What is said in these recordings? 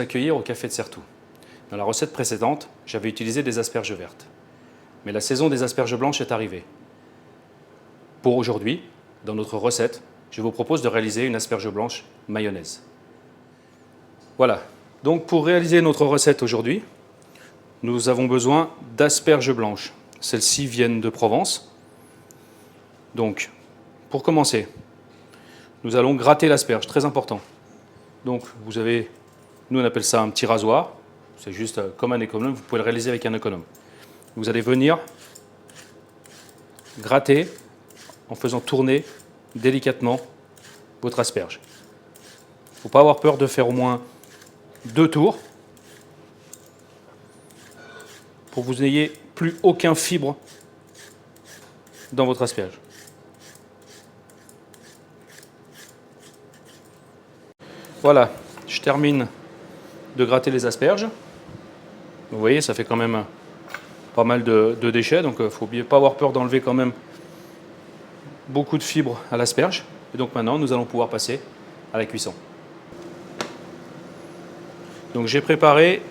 vous accueillir au Café de Certoux. Dans la recette précédente, j'avais utilisé des asperges vertes. Mais la saison des asperges blanches est arrivée. Pour aujourd'hui, dans notre recette, je vous propose de réaliser une asperge blanche mayonnaise. Voilà, donc pour réaliser notre recette aujourd'hui, nous avons besoin d'asperges blanches. Celles-ci viennent de Provence. Donc, pour commencer, nous allons gratter l'asperge, très important. Donc, vous avez, nous on appelle ça un petit rasoir, c'est juste comme un économe, vous pouvez le réaliser avec un économe. Vous allez venir gratter en faisant tourner délicatement votre asperge. Il ne faut pas avoir peur de faire au moins 2 tours pour que vous n'ayez plus aucun fibre dans votre asperge. Voilà, je termine de gratter les asperges. Vous voyez, ça fait quand même pas mal de déchets, donc il ne faut pas avoir peur d'enlever quand même beaucoup de fibres à l'asperge. Et donc maintenant, nous allons pouvoir passer à la cuisson. Donc j'ai préparé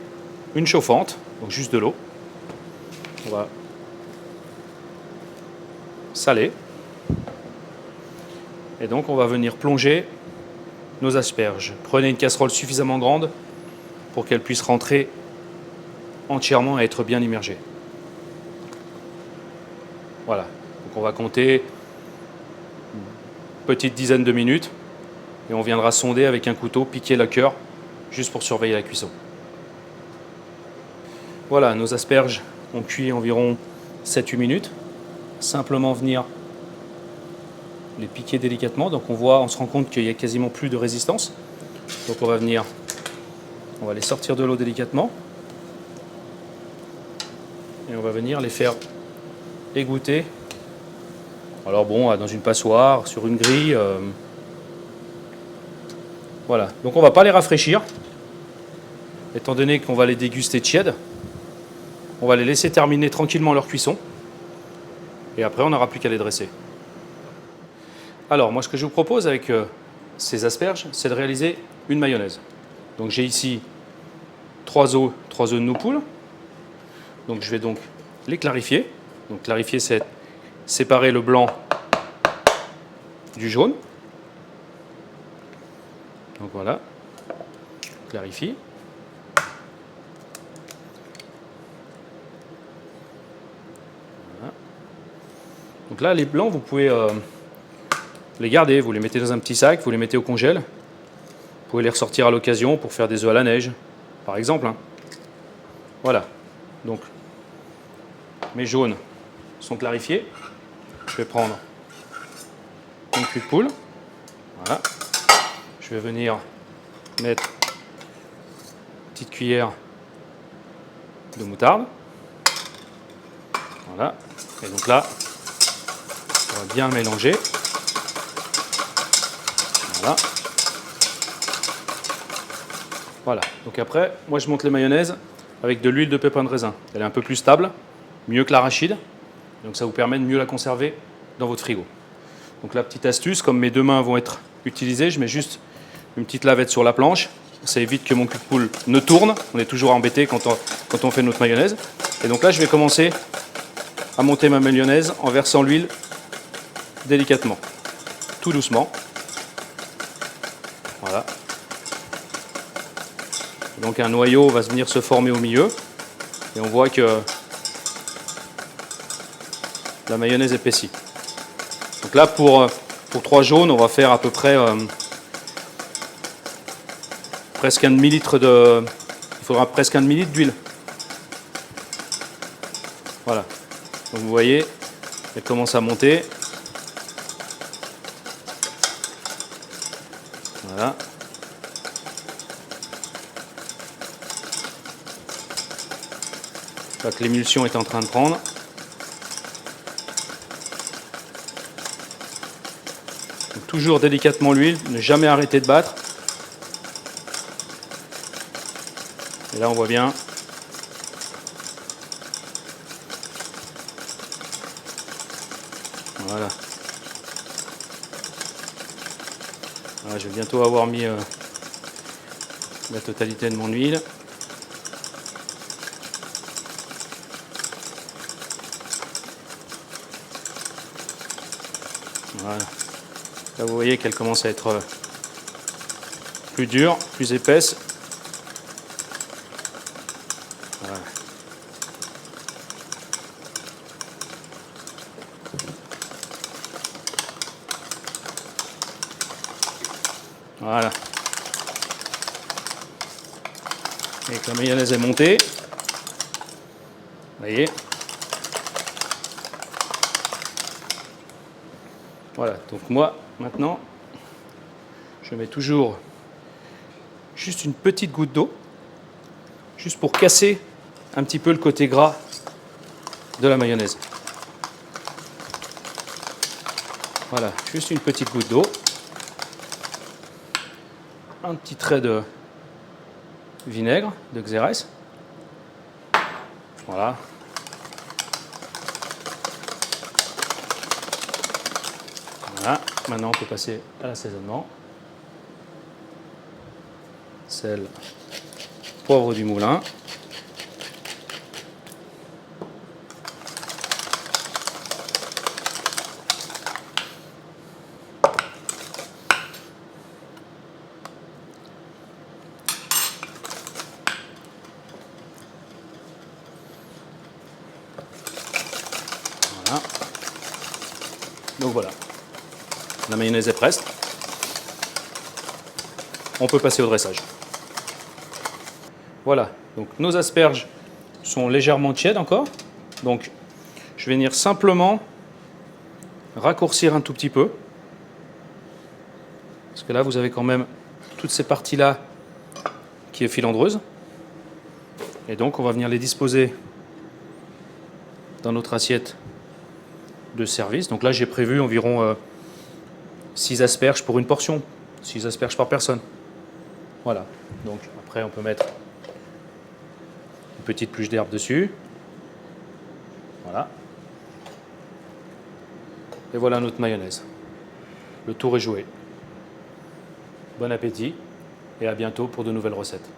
une chauffante, donc juste de l'eau. On va saler. Et donc on va venir plonger nos asperges. Prenez une casserole suffisamment grande pour qu'elle puisse rentrer entièrement et être bien immergée. Voilà, donc on va compter une petite dizaine de minutes et on viendra sonder avec un couteau, piquer le cœur, juste pour surveiller la cuisson. Voilà, nos asperges ont cuit environ 7-8 minutes. Simplement venir les piquer délicatement, donc on se rend compte qu'il n'y a quasiment plus de résistance. Donc on va les sortir de l'eau délicatement et on va venir les faire égoutter. Alors bon, dans une passoire, sur une grille. Voilà, donc on ne va pas les rafraîchir, étant donné qu'on va les déguster tièdes. On va les laisser terminer tranquillement leur cuisson et après on n'aura plus qu'à les dresser. Alors moi ce que je vous propose avec ces asperges, c'est de réaliser une mayonnaise. Donc j'ai ici 3 œufs de nos poules. Donc je vais donc les clarifier. Donc clarifier, c'est séparer le blanc du jaune. Donc voilà, clarifie. Voilà. Donc là les blancs, vous pouvez les garder, vous les mettez dans un petit sac, vous les mettez au congèle. Vous pouvez les ressortir à l'occasion pour faire des œufs à la neige, par exemple. Voilà, donc mes jaunes sont clarifiés. Je vais prendre une cuve de poule. Voilà. Je vais venir mettre une petite cuillère de moutarde. Voilà, et donc là, on va bien mélanger. Voilà. Voilà, donc après, moi je monte les mayonnaises avec de l'huile de pépin de raisin. Elle est un peu plus stable, mieux que l'arachide, donc ça vous permet de mieux la conserver dans votre frigo. Donc la petite astuce, comme mes 2 mains vont être utilisées, je mets juste une petite lavette sur la planche. Ça évite que mon cul de poule ne tourne. On est toujours embêté quand on fait notre mayonnaise. Et donc là, je vais commencer à monter ma mayonnaise en versant l'huile délicatement, tout doucement. Voilà. Donc un noyau va venir se former au milieu et on voit que la mayonnaise épaissit. Donc là pour 3 jaunes, on va faire à peu près presque un demi-litre il faudra presque un demi-litre d'huile. Voilà. Donc vous voyez, elle commence à monter. Voilà. Là que l'émulsion est en train de prendre. Donc, toujours délicatement l'huile, ne jamais arrêter de battre. Et là on voit bien. Voilà. Voilà, je vais bientôt avoir mis la totalité de mon huile. Voilà. Là, vous voyez qu'elle commence à être plus dure, plus épaisse. Voilà. Voilà. Et que la mayonnaise est montée. Vous voyez. Voilà, donc moi, maintenant, je mets toujours juste une petite goutte d'eau, juste pour casser un petit peu le côté gras de la mayonnaise. Voilà, juste une petite goutte d'eau. Un petit trait de vinaigre, de Xérès. Voilà. Voilà, maintenant on peut passer à l'assaisonnement. Sel, poivre du moulin. Voilà. Donc voilà, la mayonnaise est prête. On peut passer au dressage. Voilà, donc nos asperges sont légèrement tièdes encore. Donc je vais venir simplement raccourcir un tout petit peu. Parce que là, vous avez quand même toutes ces parties-là qui est filandreuse. Et donc on va venir les disposer dans notre assiette de service. Donc là, j'ai prévu environ 6 asperges pour une portion, 6 asperges par personne. Voilà, donc après on peut mettre une petite pluche d'herbe dessus. Voilà. Et voilà notre mayonnaise. Le tour est joué. Bon appétit et à bientôt pour de nouvelles recettes.